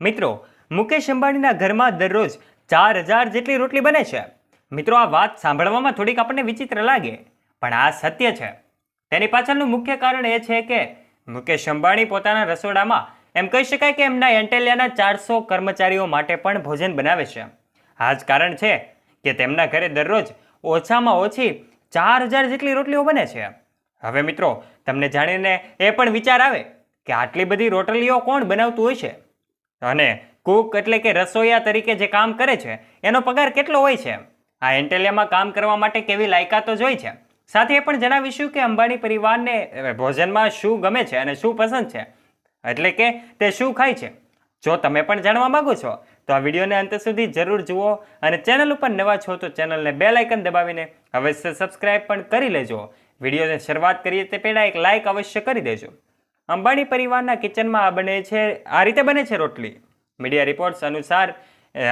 મિત્રો, મુકેશ અંબાણીના ઘરમાં દરરોજ 4000 જેટલી રોટલી બને છે. મિત્રો, આ વાત સાંભળવામાં થોડીક આપણને વિચિત્ર લાગે, પણ આ સત્ય છે. તેની પાછળનું મુખ્ય કારણ એ છે કે મુકેશ અંબાણી પોતાના રસોડામાં એમ કહી શકાય કે એમના એન્ટેલિયાના 400 કર્મચારીઓ માટે પણ ભોજન બનાવે છે. આ જ કારણ છે કે તેમના ઘરે દરરોજ ઓછામાં ઓછી 4000 જેટલી રોટલીઓ બને છે. હવે મિત્રો, તમને જાણીને એ પણ વિચાર આવે કે આટલી બધી રોટલીઓ કોણ બનાવતું હોય છે અને કુક એટલે કે રસોઈયા તરીકે જે કામ કરે છે એનો પગાર કેટલો હોય છે, આ એન્ટેલિયામાં કામ કરવા માટે કેવી લાયકાતો જ હોય છે. સાથે એ પણ જણાવીશું કે અંબાણી પરિવારને ભોજનમાં શું ગમે છે અને શું પસંદ છે, એટલે કે તે શું ખાય છે. જો તમે પણ જાણવા માંગો છો તો આ વિડીયોને અંત સુધી જરૂર જુઓ અને ચેનલ ઉપર નવા છો તો ચેનલને બેલ આઇકન દબાવીને અવશ્ય સબસ્ક્રાઇબ પણ કરી લેજો. વિડીયોની શરૂઆત કરીએ તે પહેલાં એક લાઇક અવશ્ય કરી દેજો. અંબાણી પરિવારના કિચનમાં આ રીતે બને છે રોટલી. મીડિયા રિપોર્ટ્સ અનુસાર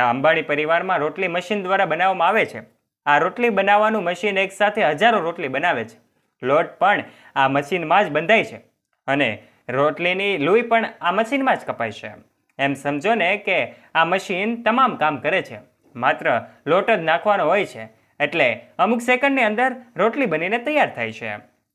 અંબાણી પરિવારમાં રોટલી મશીન દ્વારા બનાવવામાં આવે છે. આ રોટલી બનાવવાનું મશીન એકસાથે હજારો રોટલી બનાવે છે. લોટ પણ આ મશીનમાં જ બંધાય છે અને રોટલીની લોહી પણ આ મશીનમાં જ કપાય છે. એમ સમજો ને કે આ મશીન તમામ કામ કરે છે, માત્ર લોટ જ નાખવાનો હોય છે, એટલે અમુક સેકન્ડની અંદર રોટલી બનીને તૈયાર થાય છે.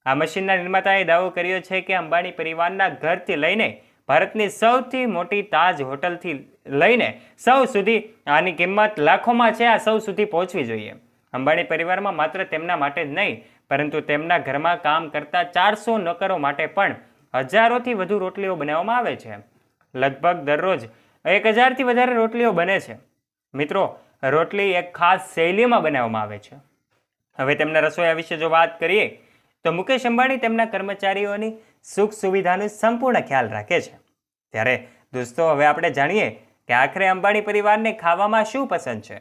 આ મશીનના નિર્માતાએ દાવો કર્યો છે કે અંબાણી પરિવારના ઘરથી લઈને ભારતની સૌથી મોટી તાજ હોટલથી લઈને સૌ સુધી આની કિંમત લાખોમાં છે. આ સૌ સુધી પહોંચવી જોઈએ. અંબાણી પરિવારમાં માત્ર તેમના માટે જ નહીં, પરંતુ તેમના ઘરમાં કામ કરતા 400 નોકરો માટે પણ હજારોથી વધુ રોટલીઓ બનાવવામાં આવે છે. લગભગ દરરોજ 1000થી વધારે રોટલીઓ બને છે. મિત્રો, રોટલી એક ખાસ શૈલીમાં બનાવવામાં આવે છે. હવે તેમના રસોઈયા વિશે જો વાત કરીએ તો મુકેશ અંબાણી તેમના કર્મચારીઓની સુખ સુવિધાનો સંપૂર્ણ ખ્યાલ રાખે છે. ત્યારે દોસ્તો, હવે આપણે જાણીએ કે આખરે અંબાણી પરિવારને ખાવામાં શું પસંદ છે.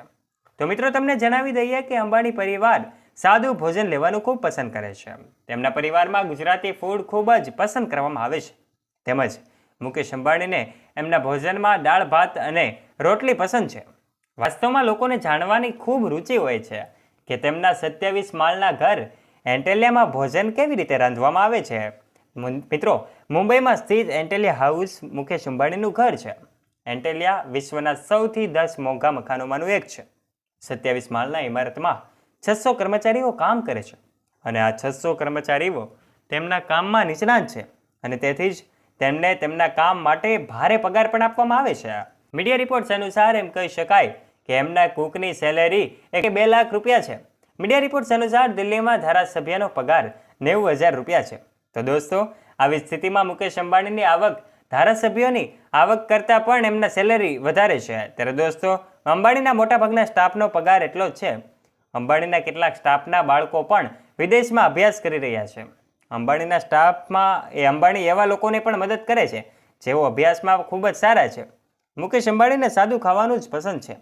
તો મિત્રો, તમને જણાવી દઈએ કે અંબાણી પરિવાર સાદું ભોજન લેવાનું ખૂબ પસંદ કરે છે. તેમના પરિવારમાં ગુજરાતી ફૂડ ખૂબ જ પસંદ કરવામાં આવે છે. તેમજ મુકેશ અંબાણીને એમના ભોજનમાં દાળ ભાત અને રોટલી પસંદ છે. વાસ્તવમાં લોકોને જાણવાની ખૂબ રુચિ હોય છે કે તેમના 27 માળના ઘર એન્ટેલિયામાં ભોજન કેવી રીતે રાંધવામાં આવે છે. મિત્રો, મુંબઈમાં સ્થિત એન્ટેલિયા હાઉસ મુકેશ અંબાણીનું ઘર છે. એન્ટેલિયા વિશ્વના સૌથી 10 મોંઘા મકાનોમાંનું એક છે. 27 માળના ઇમારતમાં 600 કર્મચારીઓ કામ કરે છે અને આ 600 કર્મચારીઓ તેમના કામમાં નિષ્ણાત છે અને તેથી જ તેમને તેમના કામ માટે ભારે પગાર પણ આપવામાં આવે છે. મીડિયા રિપોર્ટ્સ અનુસાર એમ કહી શકાય કે એમના કુકની સેલેરી 2 લાખ રૂપિયા છે. મીડિયા રિપોર્ટ્સ અનુસાર દિલ્હીમાં ધારાસભ્યનો પગાર 90,000 રૂપિયા છે. તો દોસ્તો, આવી સ્થિતિમાં મુકેશ અંબાણીની આવક ધારાસભ્યોની આવક કરતાં પણ એમના સેલેરી વધારે છે. ત્યારે દોસ્તો, અંબાણીના મોટાભાગના સ્ટાફનો પગાર એટલો જ છે. અંબાણીના કેટલાક સ્ટાફના બાળકો પણ વિદેશમાં અભ્યાસ કરી રહ્યા છે. અંબાણીના સ્ટાફમાં અંબાણી એવા લોકોને પણ મદદ કરે છે જેઓ અભ્યાસમાં ખૂબ જ સારા છે. મુકેશ અંબાણીને સાદું ખાવાનું જ પસંદ છે.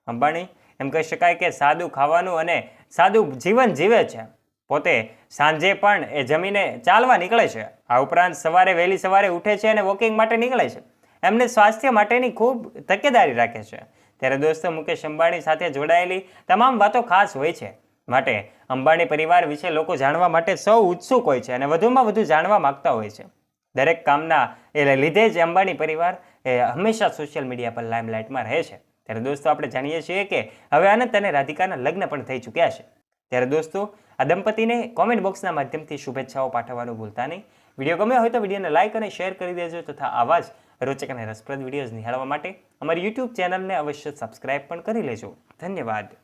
અંબાણી એમ કહી શકાય કે સાદું ખાવાનું અને સાદું જીવન જીવે છે. પોતે સાંજે પણ એ જમીને ચાલવા નીકળે છે. આ ઉપરાંત વહેલી સવારે ઉઠે છે અને વોકિંગ માટે નીકળે છે. એમને સ્વાસ્થ્ય માટેની ખૂબ તકેદારી રાખે છે. ત્યારે દોસ્તો, મુકેશ અંબાણી સાથે જોડાયેલી તમામ વાતો ખાસ હોય છે. માટે અંબાણી પરિવાર વિશે લોકો જાણવા માટે સૌ ઉત્સુક હોય છે અને વધુમાં વધુ જાણવા માંગતા હોય છે. દરેક કામના લીધે જ અંબાણી પરિવાર હંમેશા સોશિયલ મીડિયા પર લાઇમલાઇટમાં રહે છે. ત્યારે દોસ્તો, આપણે જાણીએ છીએ કે હવે આનંદ અને રાધિકાના લગ્ન પણ થઈ ચૂક્યા છે. ત્યારે દોસ્તો, આ દંપતીને કોમેન્ટ બોક્સના માધ્યમથી શુભેચ્છાઓ પાઠવવાનું ભૂલતા નહીં. વિડીયો ગમ્યો હોય તો વિડીયોને લાઇક અને શેર કરી દેજો તથા આવા જ રોચક અને રસપ્રદ વિડીયોઝ નિહાળવા માટે અમારી YouTube ચેનલને અવશ્ય સબસ્ક્રાઇબ પણ કરી લેજો. ધન્યવાદ.